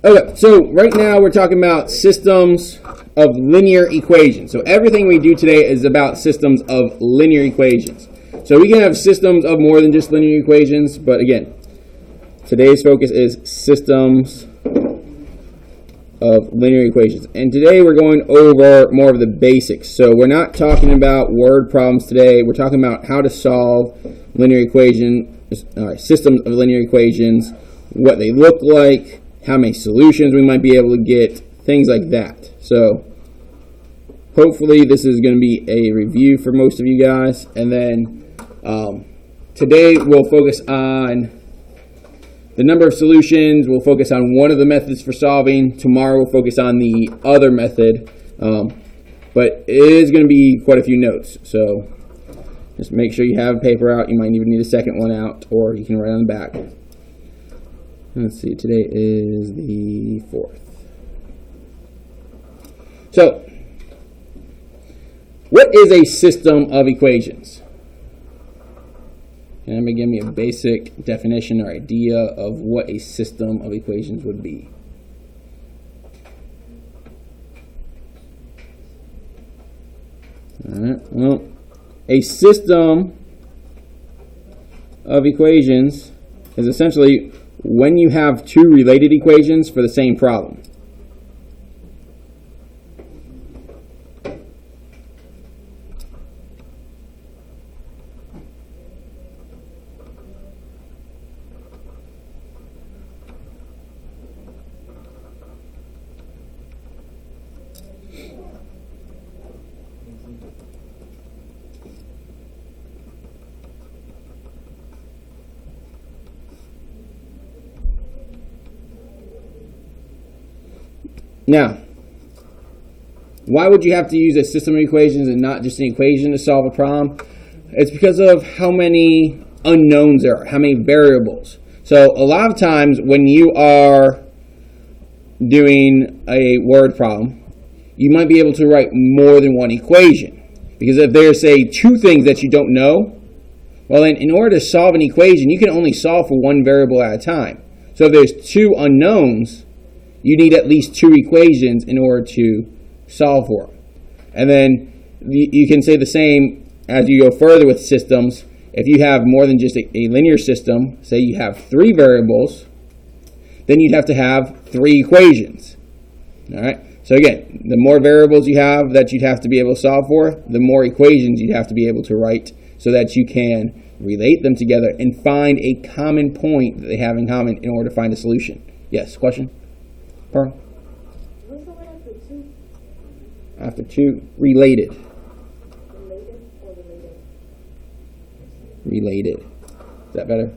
Okay, so right now we're talking about systems of linear equations. So everything we do today is about systems of linear equations. So we can have systems of more than just linear equations, but again, today's focus is systems of linear equations. And today we're going over more of the basics. So we're not talking about word problems today. We're talking about how to solve linear systems of linear equations, what they look like, how many solutions we might be able to get, things like that. So hopefully this is going to be a review for most of you guys. And then today we'll focus on the number of solutions. We'll focus on one of the methods for solving. Tomorrow we'll focus on the other method. But it is going to be quite a few notes. So just make sure you have a paper out. You might even need a second one out, or you can write on the back. Let's see, today is the 4th. So, what is a system of equations? Can anybody give me a basic definition or idea of what a system of equations would be? All right, well, a system of equations is essentially when you have two related equations for the same problem. Now, why would you have to use a system of equations and not just an equation to solve a problem? It's because of how many unknowns there are, how many variables. So a lot of times when you are doing a word problem, you might be able to write more than one equation. Because if there's, say, two things that you don't know, well, then in order to solve an equation, you can only solve for one variable at a time. So if there's two unknowns, you need at least two equations in order to solve for them. And then you can say the same as you go further with systems. If you have more than just a linear system, say you have three variables, then you'd have to have three equations. All right. So again, the more variables you have that you'd have to be able to solve for, the more equations you'd have to be able to write so that you can relate them together and find a common point that they have in common in order to find a solution. Yes, question? Pearl? What's the one after two? After two, related. Related or related? Related. Is that better?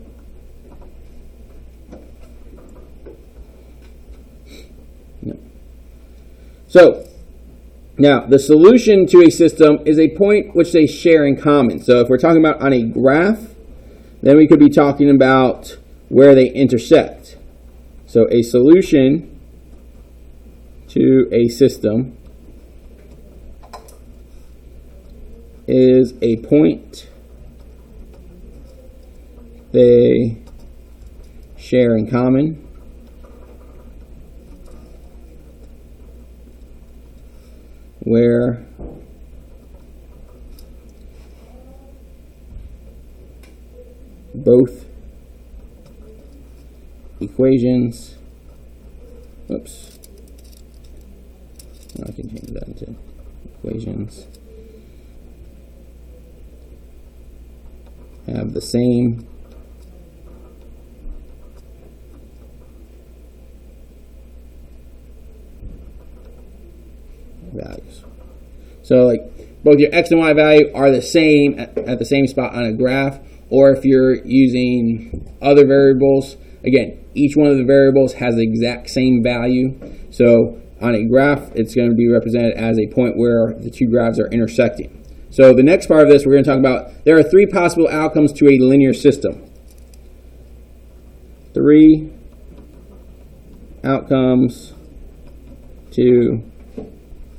No. So, now, the solution to a system is a point which they share in common. So if we're talking about on a graph, then we could be talking about where they intersect. So a solution to a system is a point they share in common where both equations, I can change that into equations, have the same values. So like both your x and y value are the same at the same spot on a graph, or if you're using other variables, again, each one of the variables has the exact same value. So on a graph, it's going to be represented as a point where the two graphs are intersecting. So the next part of this, we're going to talk about, there are three possible outcomes to a linear system. Three outcomes to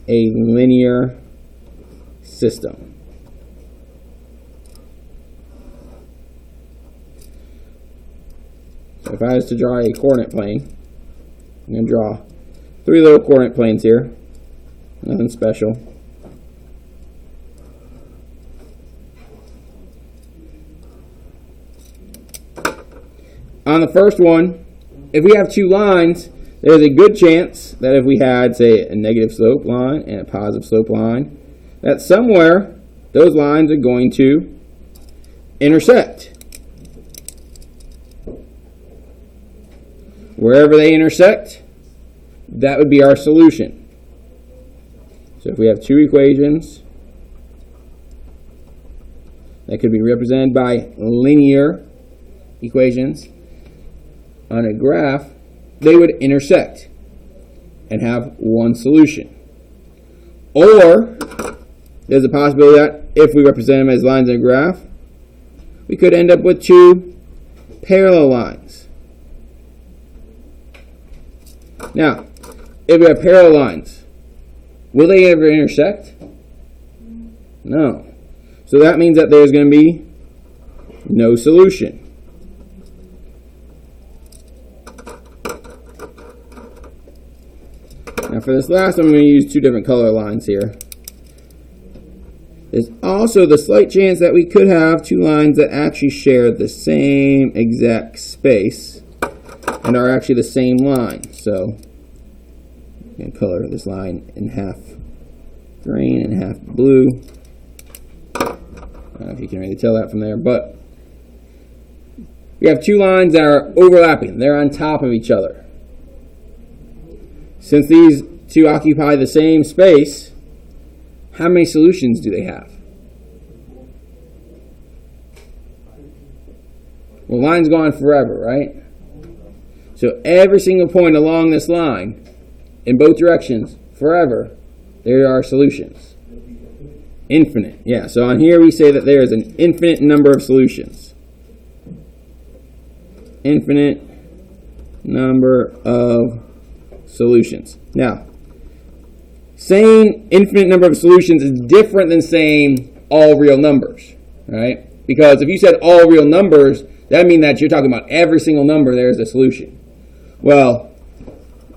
a linear system. So if I was to draw a coordinate plane, I'm going to draw 3 little coordinate planes here. Nothing special. On the first one, if we have 2 lines, there's a good chance that if we had, say, a negative slope line and a positive slope line, that somewhere those lines are going to intersect. Wherever they intersect, that would be our solution. So if we have 2 equations that could be represented by linear equations on a graph, they would intersect and have one solution. Or there's a possibility that if we represent them as lines in a graph, we could end up with 2 parallel lines. Now, if we have parallel lines, will they ever intersect? No. So that means that there's going to be no solution. Now for this last one, I'm going to use 2 different color lines here. There's also the slight chance that we could have 2 lines that actually share the same exact space and are actually the same line. So I'm going to color this line in half green and half blue. I don't know if you can really tell that from there, but we have 2 lines that are overlapping. They're on top of each other. Since these 2 occupy the same space, how many solutions do they have? Well, line's gone forever, right? So every single point along this line, in both directions, forever, there are solutions. Infinite. Yeah, so on here we say that there is an infinite number of solutions. Infinite number of solutions. Now, saying infinite number of solutions is different than saying all real numbers, right? Because if you said all real numbers, that means that you're talking about every single number there is a solution. Well,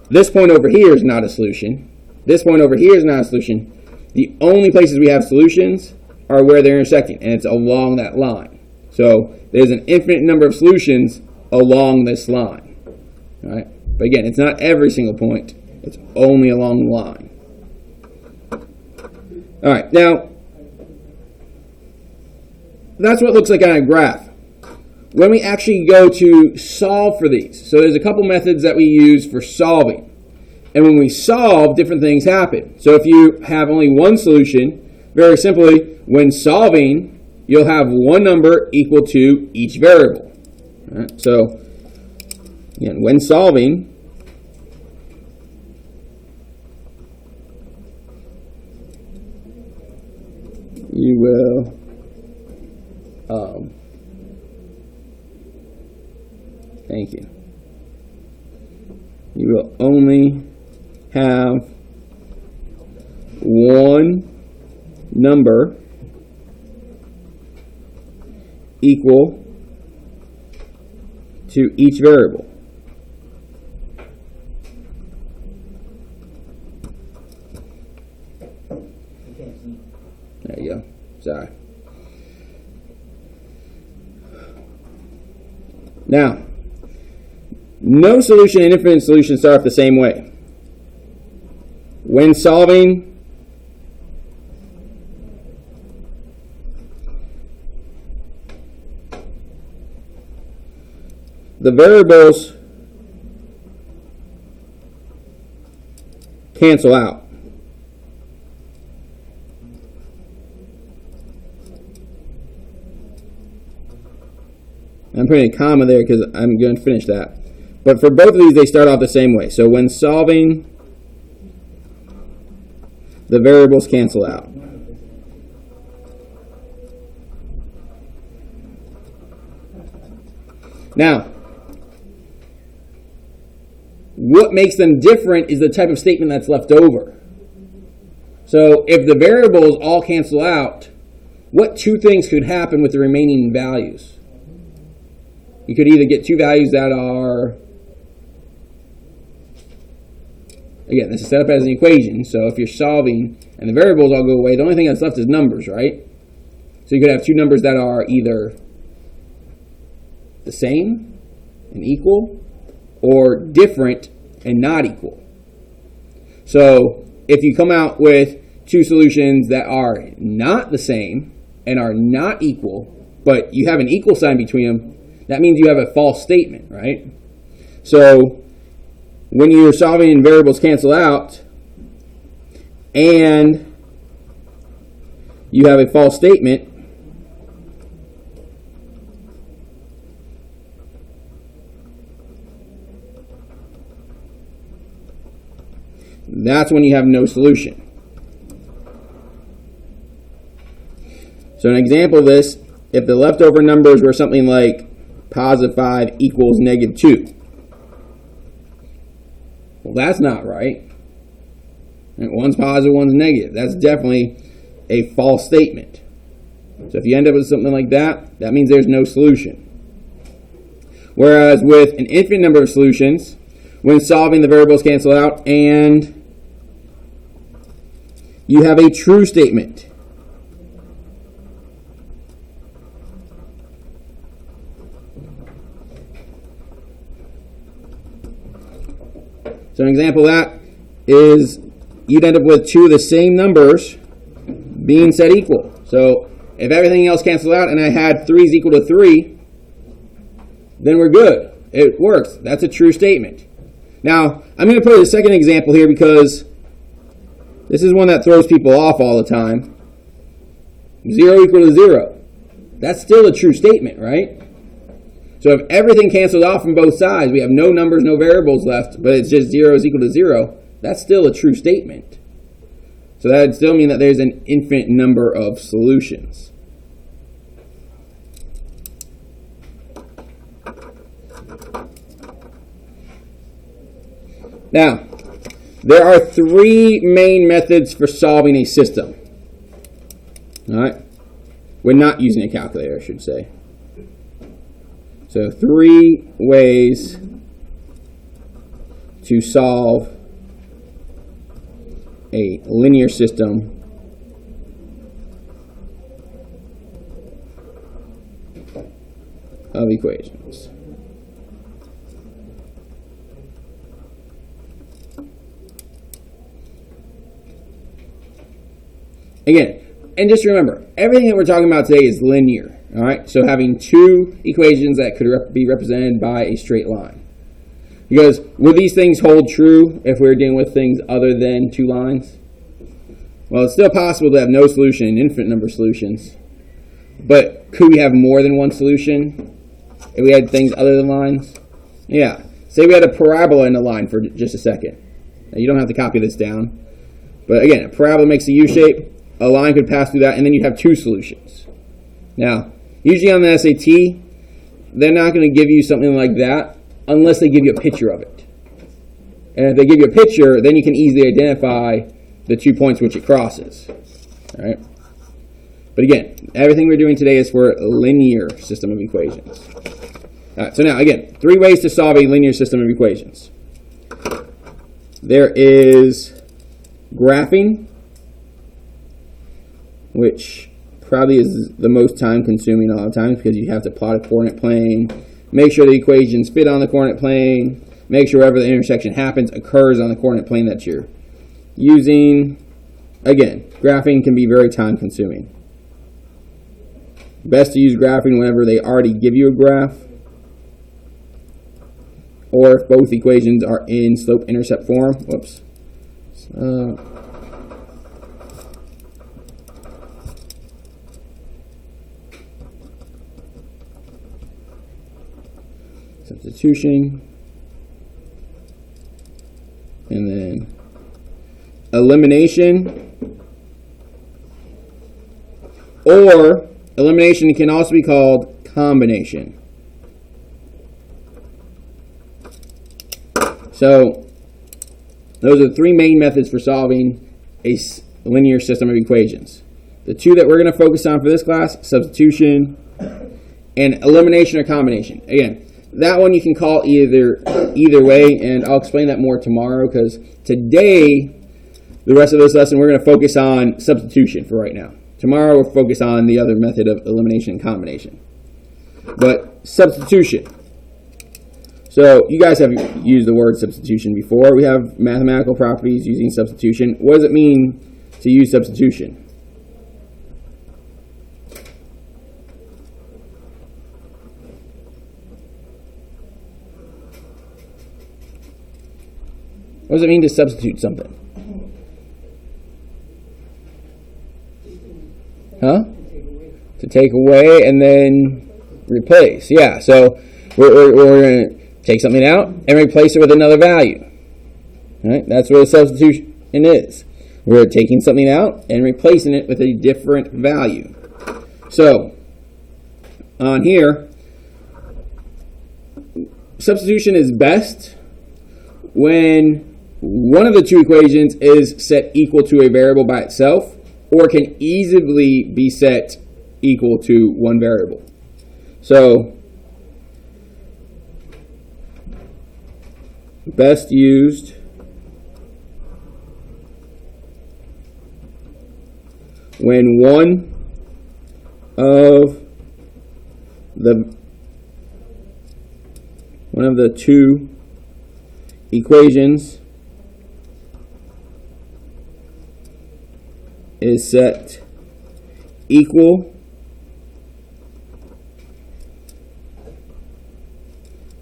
this point over here is not a solution. This point over here is not a solution. The only places we have solutions are where they're intersecting, and it's along that line. So there's an infinite number of solutions along this line, right? But again, it's not every single point. It's only along the line. All right, now, that's what it looks like on a graph. When we actually go to solve for these, so there's a couple methods that we use for solving. And when we solve, different things happen. So if you have only one solution, very simply, when solving, you'll have one number equal to each variable. All right, so, again, when solving, you will thank you. You will only have one number equal to each variable. There you go. Sorry. Now, no solution and infinite solutions start off the same way. When solving, the variables cancel out. I'm putting a comma there because I'm going to finish that. But for both of these, they start off the same way. So when solving, the variables cancel out. Now, what makes them different is the type of statement that's left over. So if the variables all cancel out, what 2 things could happen with the remaining values? You could either get 2 values that are again, this is set up as an equation. So if you're solving and the variables all go away, the only thing that's left is numbers, right? So you could have two numbers that are either the same and equal or different and not equal. So if you come out with two solutions that are not the same and are not equal, but you have an equal sign between them, that means you have a false statement, right? So when you're solving and variables cancel out and you have a false statement, that's when you have no solution. So an example of this, if the leftover numbers were something like positive 5 equals negative 2. Well, that's not right. One's positive, one's negative. That's definitely a false statement. So if you end up with something like that, that means there's no solution. Whereas with an infinite number of solutions, when solving, the variables cancel out and you have a true statement. So an example of that is you'd end up with two of the same numbers being set equal. So if everything else cancels out and I had 3 is equal to 3, then we're good. It works. That's a true statement. Now, I'm going to put a second example here because this is one that throws people off all the time. 0 equal to 0. That's still a true statement, right? So if everything cancels off from both sides, we have no numbers, no variables left, but it's just 0 is equal to 0, that's still a true statement. So that would still mean that there's an infinite number of solutions. Now, there are 3 main methods for solving a system. All right? We're not using a calculator, I should say. So 3 ways to solve a linear system of equations. Again, and just remember, everything that we're talking about today is linear. All right, so having 2 equations that could be represented by a straight line. Because will these things hold true if we're dealing with things other than 2 lines? Well, it's still possible to have no solution and infinite number of solutions. But could we have more than one solution if we had things other than lines? Yeah. Say we had a parabola in a line for just a second. Now, you don't have to copy this down. But again, a parabola makes a U shape. A line could pass through that, and then you'd have 2 solutions. Now, usually on the SAT, they're not going to give you something like that unless they give you a picture of it. And if they give you a picture, then you can easily identify the 2 points which it crosses. All right? But again, everything we're doing today is for a linear system of equations. All right, so now, again, 3 ways to solve a linear system of equations. There is graphing, which probably is the most time consuming a lot of times because you have to plot a coordinate plane, make sure the equations fit on the coordinate plane, make sure wherever the intersection happens occurs on the coordinate plane that you're using. Again, graphing can be very time consuming. Best to use graphing whenever they already give you a graph, or if both equations are in slope-intercept form. Whoops. Substitution, and then elimination, or elimination can also be called combination. So those are the 3 main methods for solving a linear system of equations. The 2 that we're going to focus on for this class, substitution and elimination or combination. Again, that one you can call either way, and I'll explain that more tomorrow, because today, the rest of this lesson, we're going to focus on substitution for right now. Tomorrow we'll focus on the other method of elimination and combination. But substitution. So you guys have used the word substitution before. We have mathematical properties using substitution. What does it mean to use substitution? What does it mean to substitute something? Huh? To take away and then replace. Yeah, so we're going to take something out and replace it with another value. All right? That's what a substitution is. We're taking something out and replacing it with a different value. So, on here, substitution is best when one of the two equations is set equal to a variable by itself, or can easily be set equal to one variable. So, best used when one of the two equations is set equal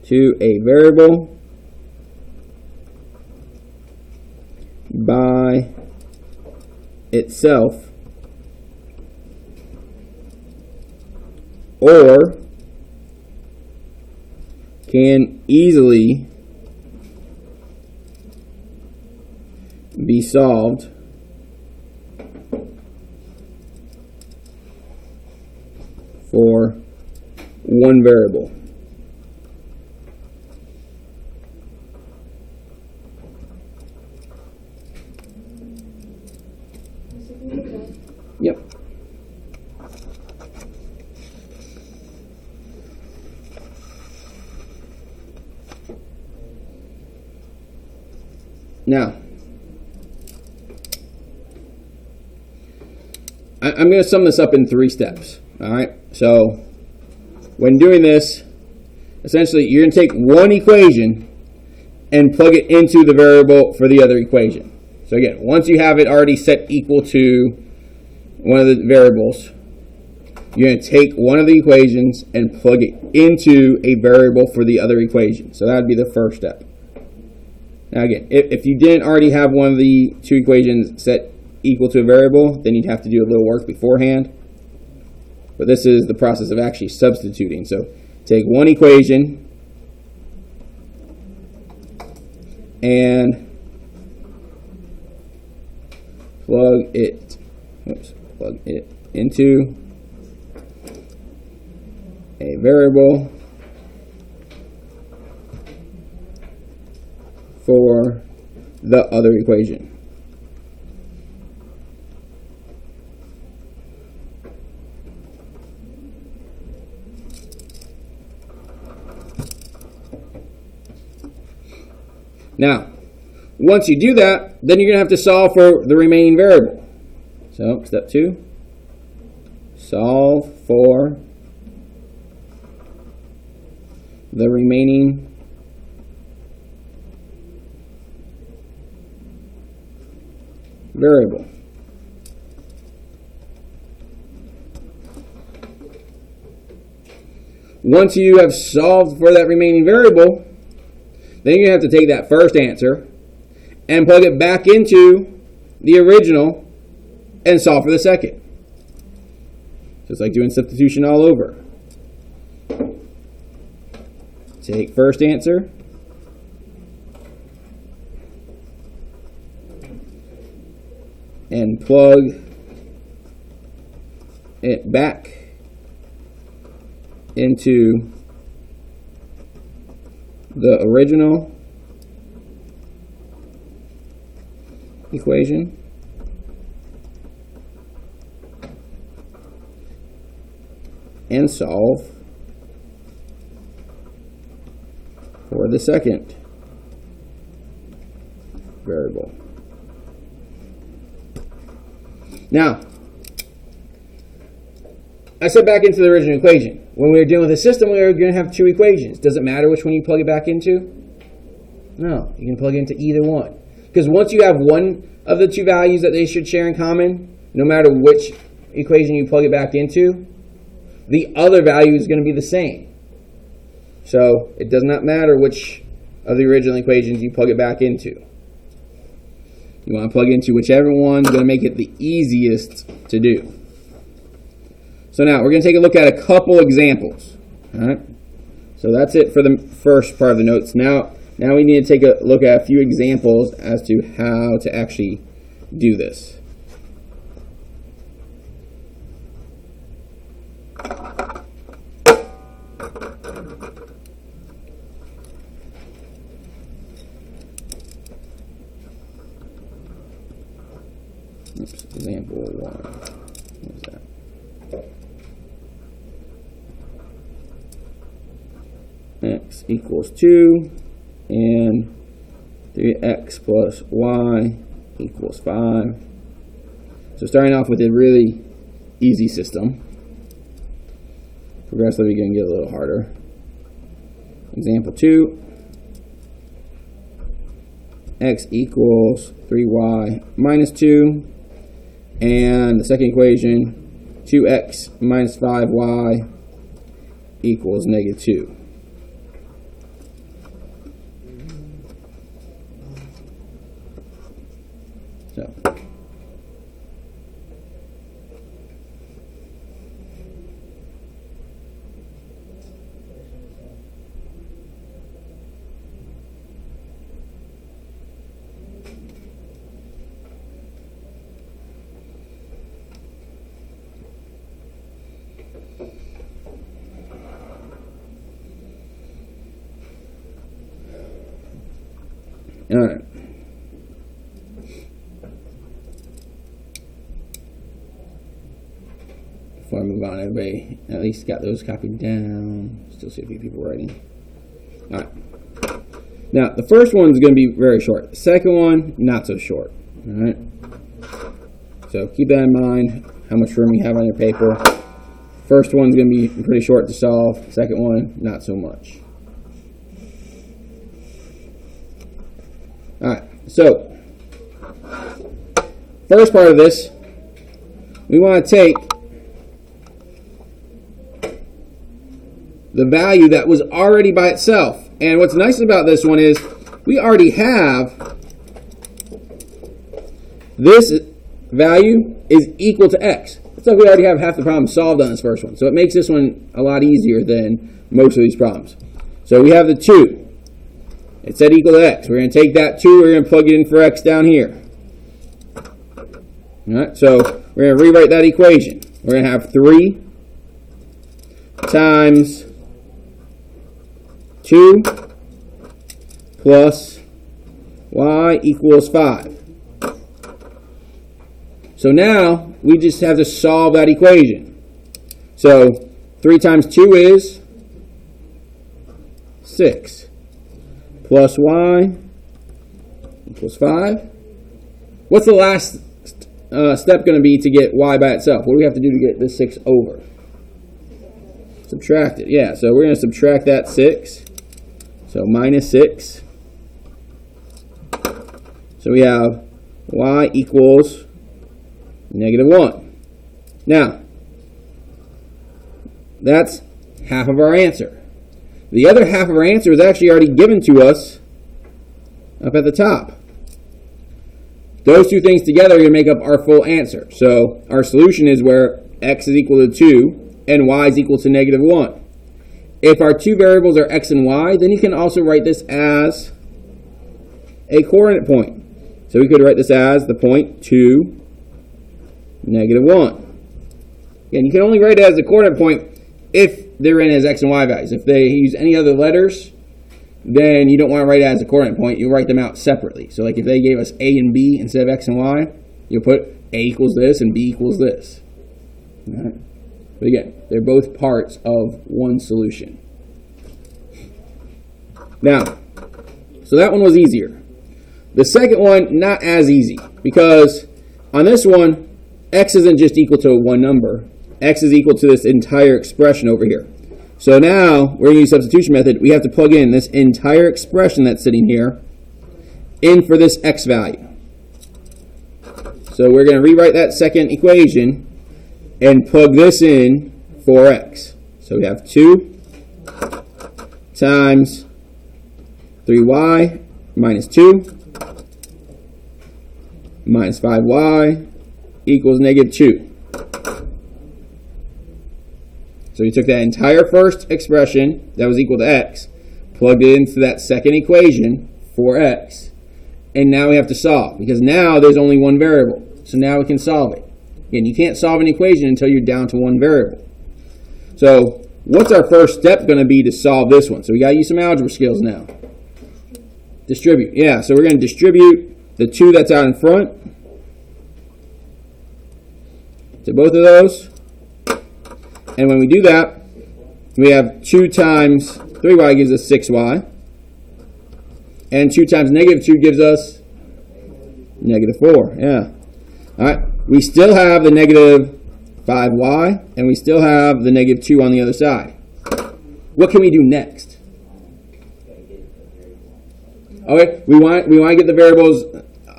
to a variable by itself, or can easily be solved for one variable. Yep. Now, I'm going to sum this up in 3 steps. All right. So, when doing this, essentially, you're going to take one equation and plug it into the variable for the other equation. So again, once you have it already set equal to one of the variables, you're going to take one of the equations and plug it into a variable for the other equation. So that would be the first step. Now again, if you didn't already have one of the two equations set equal to a variable, then you'd have to do a little work beforehand. But this is the process of actually substituting. So take one equation and plug it into a variable for the other equation. Now, once you do that, then you're going to have to solve for the remaining variable. So, step 2, solve for the remaining variable. Once you have solved for that remaining variable, then you're going to have to take that first answer and plug it back into the original and solve for the second. So it's like doing substitution all over. Take first answer, and plug it back into the original equation, and solve for the second variable. Now, I said back into the original equation. When we were dealing with a system, we were going to have two equations. Does it matter which one you plug it back into? No, you can plug it into either one. Because once you have one of the two values that they should share in common, no matter which equation you plug it back into, the other value is going to be the same. So it does not matter which of the original equations you plug it back into. You want to plug into whichever one's going to make it the easiest to do. So now we're going to take a look at a couple examples. All right. So that's it for the first part of the notes. Now we need to take a look at a few examples as to how to actually do this. Oops, example 1. What's that? X equals 2 and 3x plus y equals 5. So starting off with a really easy system. Progressively going to get a little harder. Example 2. X equals 3y minus 2. And the second equation, 2x minus 5y equals negative 2. So, all right. Before I move on, everybody at least got those copied down. Still see a few people writing. All right. Now, the first one's going to be very short. The second one, not so short. All right. So keep that in mind, how much room you have on your paper. First one's going to be pretty short to solve. Second one, not so much. All right. So, first part of this, we want to take the value that was already by itself. And what's nice about this one is we already have this value is equal to x. So we already have half the problem solved on this first one. So it makes this one a lot easier than most of these problems. So we have the 2. It said equal to x. We're going to take that 2, we're going to plug it in for x down here. All right, so we're going to rewrite that equation. We're going to have 3 times 2 plus y equals 5. So now we just have to solve that equation. So 3 times 2 is 6. Plus y equals 5. What's the last step going to be to get y by itself? What do we have to do to get this 6 over? Subtract it. Yeah, so we're going to subtract that 6. So minus 6. So we have y equals negative 1. Now, that's half of our answer. The other half of our answer is actually already given to us up at the top. Those two things together are going to make up our full answer. So our solution is where x is equal to 2 and y is equal to negative 1. If our two variables are x and y, then you can also write this as a coordinate point. So we could write this as the point 2, negative 1. Again, you can only write it as a coordinate point if they're in as x and y values. If they use any other letters, then you don't want to write it as a coordinate point. You'll write them out separately. So like if they gave us a and b instead of x and y, you'll put a equals this and b equals this. All right. But again, they're both parts of one solution. Now, so that one was easier. The second one, not as easy, because on this one, x isn't just equal to one number. X is equal to this entire expression over here. So now, we're going to use substitution method. We have to plug in this entire expression that's sitting here in for this x value. So we're going to rewrite that second equation and plug this in for x. So we have 2 times 3y minus 2 minus 5y equals negative 2. So we took that entire first expression that was equal to x, plugged it into that second equation for x, and now we have to solve, because now there's only one variable. So now we can solve it. Again, you can't solve an equation until you're down to one variable. So what's our first step going to be to solve this one? So we got to use some algebra skills now. Distribute. Yeah, so we're going to distribute the 2 that's out in front to both of those. And when we do that, we have 2 times 3y gives us 6y. And 2 times negative 2 gives us negative 4. Yeah. All right. We still have the negative 5y, and we still have the negative 2 on the other side. What can we do next? Okay, we want to get the variables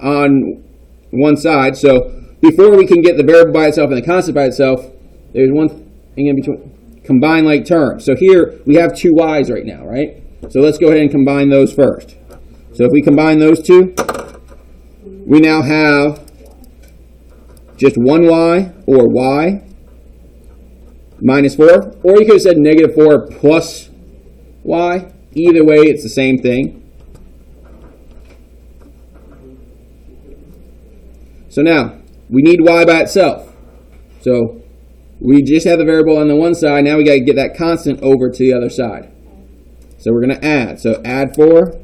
on one side. So before we can get the variable by itself and the constant by itself, there's one thing in between. Combine like terms. So here we have 2 y's right now, right? So let's go ahead and combine those first. So if we combine those two, we now have just 1y or y minus 4. Or you could have said negative 4 plus y. Either way, it's the same thing. So now, we need y by itself. So we just have the variable on the one side. Now we got to get that constant over to the other side. So we're going to add. So add 4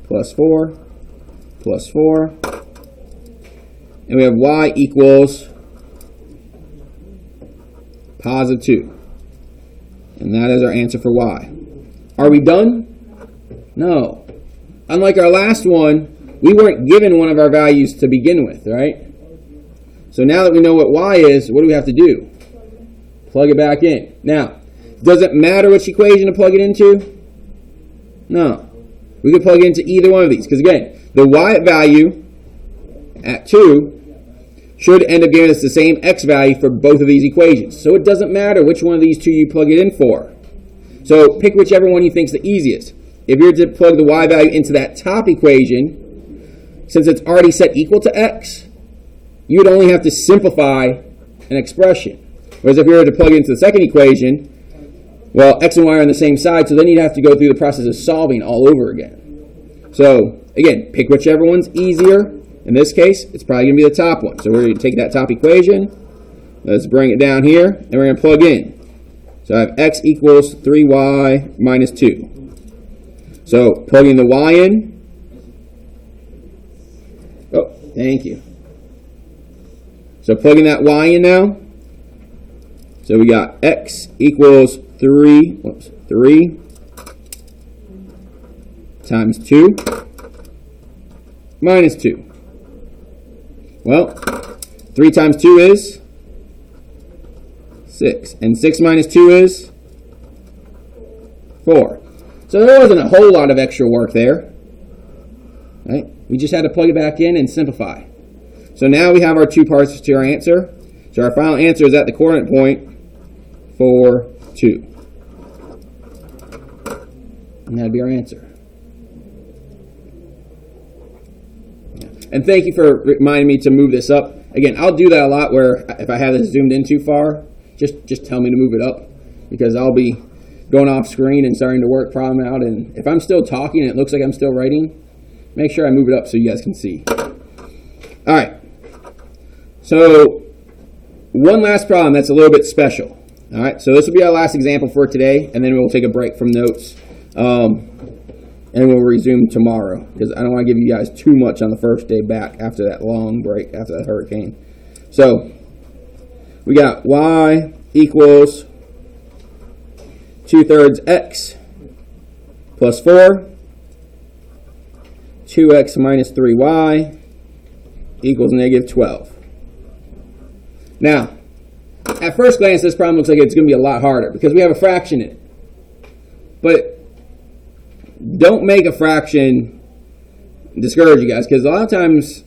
plus 4 plus 4. And we have y equals positive 2. And that is our answer for y. Are we done? No. Unlike our last one, we weren't given one of our values to begin with, right? So now that we know what y is, what do we have to do? Plug it back in. Now, does it matter which equation to plug it into? No. We could plug it into either one of these. Because again, the y value at 2 should end up giving us the same x value for both of these equations. So it doesn't matter which one of these two you plug it in for. So pick whichever one you think is the easiest. If you're to plug the y value into that top equation, since it's already set equal to x, you would only have to simplify an expression. Whereas if you were to plug it into the second equation, well, x and y are on the same side, so then you'd have to go through the process of solving all over again. So again, pick whichever one's easier. In this case, it's probably going to be the top one. So we're going to take that top equation. Let's bring it down here, and we're going to plug in. So I have x equals 3y minus 2. So plugging the y in. Oh, thank you. So plugging that y in now. So we got x equals 3 times 2 minus 2. Well, 3 times 2 is 6. And 6 minus 2 is 4. So there wasn't a whole lot of extra work there. Right? We just had to plug it back in and simplify. So now we have our two parts to our answer. So our final answer is at the coordinate point 4, 2. And that'd be our answer. And thank you for reminding me to move this up. Again, I'll do that a lot where if I have this zoomed in too far, just tell me to move it up, because I'll be going off screen and starting to work problem out. And if I'm still talking and it looks like I'm still writing, make sure I move it up so you guys can see. All right. So one last problem that's a little bit special. All right. So this will be our last example for today, and then we'll take a break from notes. And we'll resume tomorrow, because I don't want to give you guys too much on the first day back after that long break, after that hurricane. So we got y equals 2/3 x plus 4 2x minus 3y equals negative 12. Now, at first glance, this problem looks like it's going to be a lot harder because we have a fraction in it. But don't make a fraction discourage you guys, because a lot of times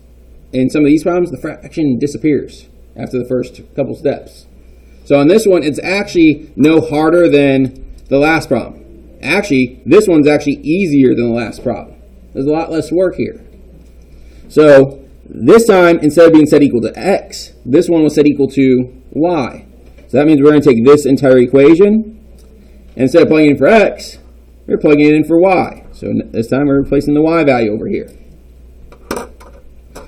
in some of these problems, the fraction disappears after the first couple steps. So on this one, it's actually no harder than the last problem. Actually, this one's actually easier than the last problem. There's a lot less work here. So this time, instead of being set equal to x, this one was set equal to y. So that means we're going to take this entire equation, and instead of plugging in for x, we're plugging it in for y. So this time we're replacing the y value over here.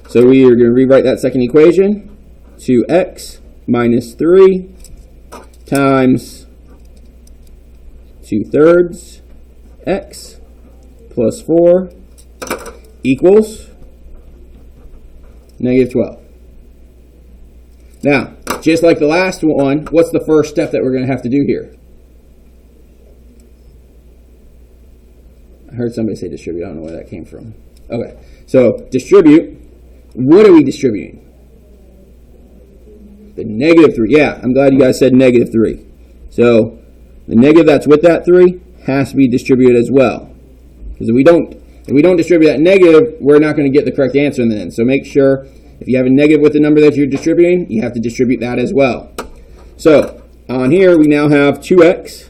So we are going to rewrite that second equation. 2x minus 3 times 2/3 x plus 4 equals negative 12. Now, just like the last one, what's the first step that we're going to have to do here? I heard somebody say distribute. I don't know where that came from. Okay, so distribute. What are we distributing? The negative 3. Yeah, I'm glad you guys said negative 3. So the negative that's with that 3 has to be distributed as well. Because if we don't distribute that negative, we're not going to get the correct answer in the end. So make sure if you have a negative with the number that you're distributing, you have to distribute that as well. So on here, we now have 2x.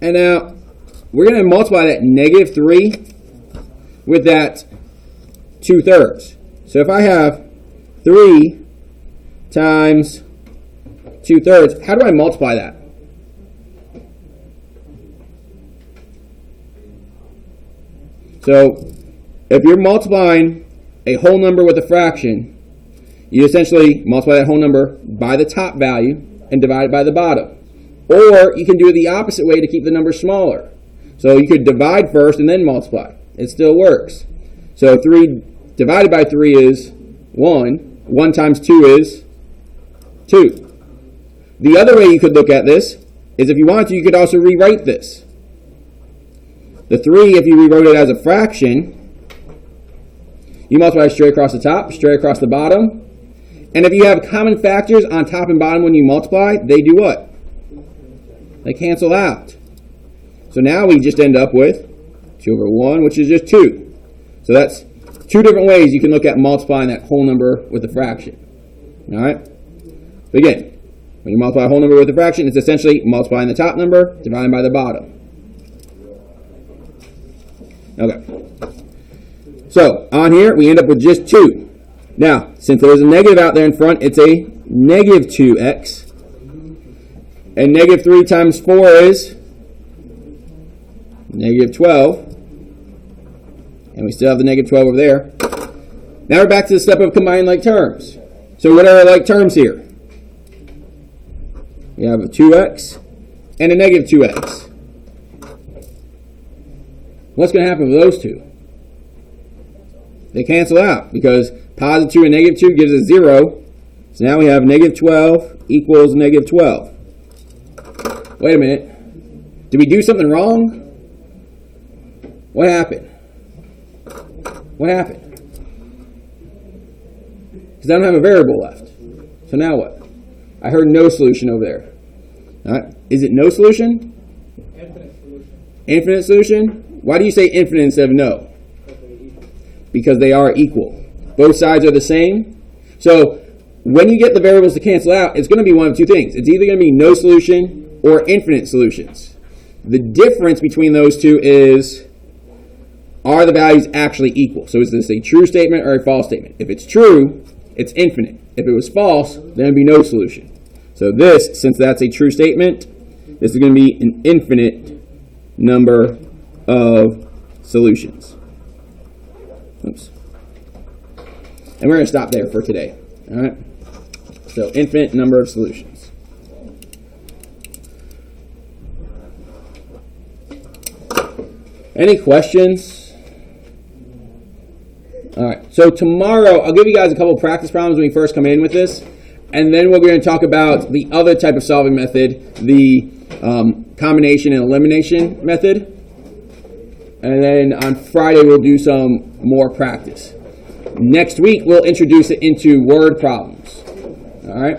And now we're going to multiply that negative 3 with that 2/3. So if I have 3 times 2/3, how do I multiply that? So if you're multiplying a whole number with a fraction, you essentially multiply that whole number by the top value and divide it by the bottom. Or you can do it the opposite way to keep the number smaller. So you could divide first and then multiply. It still works. So 3 divided by 3 is 1. 1 times 2 is 2. The other way you could look at this is if you wanted to, you could also rewrite this. The 3, if you rewrote it as a fraction, you multiply straight across the top, straight across the bottom. And if you have common factors on top and bottom when you multiply, they do what? They cancel out. So now we just end up with 2/1, which is just 2. So that's 2 different ways you can look at multiplying that whole number with a fraction. All right? But again, when you multiply a whole number with a fraction, it's essentially multiplying the top number divided by the bottom. Okay. So on here, we end up with just 2. Now, since there's a negative out there in front, it's a negative 2x. And negative 3 times 4 is negative 12. And we still have the negative 12 over there. Now we're back to the step of combining like terms. So what are our like terms here? We have a 2x and a negative 2x. What's going to happen with those two? They cancel out because positive 2 and negative 2 gives us 0. So now we have negative 12 equals negative 12. Wait a minute. Did we do something wrong? What happened? What happened? Because I don't have a variable left. So now what? I heard no solution over there. All right. Is it no solution? Infinite solution. Infinite solution? Why do you say infinite instead of no? Because they are equal. Both sides are the same. So when you get the variables to cancel out, it's going to be one of two things. It's either going to be no solution or infinite solutions. The difference between those two is, are the values actually equal? So is this a true statement or a false statement? If it's true, it's infinite. If it was false, then it would be no solution. So this, since that's a true statement, this is going to be an infinite number of solutions. Oops. And we're going to stop there for today. All right? So infinite number of solutions. Any questions? All right. So tomorrow, I'll give you guys a couple practice problems when we first come in with this. And then we're going to talk about the other type of solving method, the combination and elimination method. And then on Friday, we'll do some more practice. Next week, we'll introduce it into word problems. All right?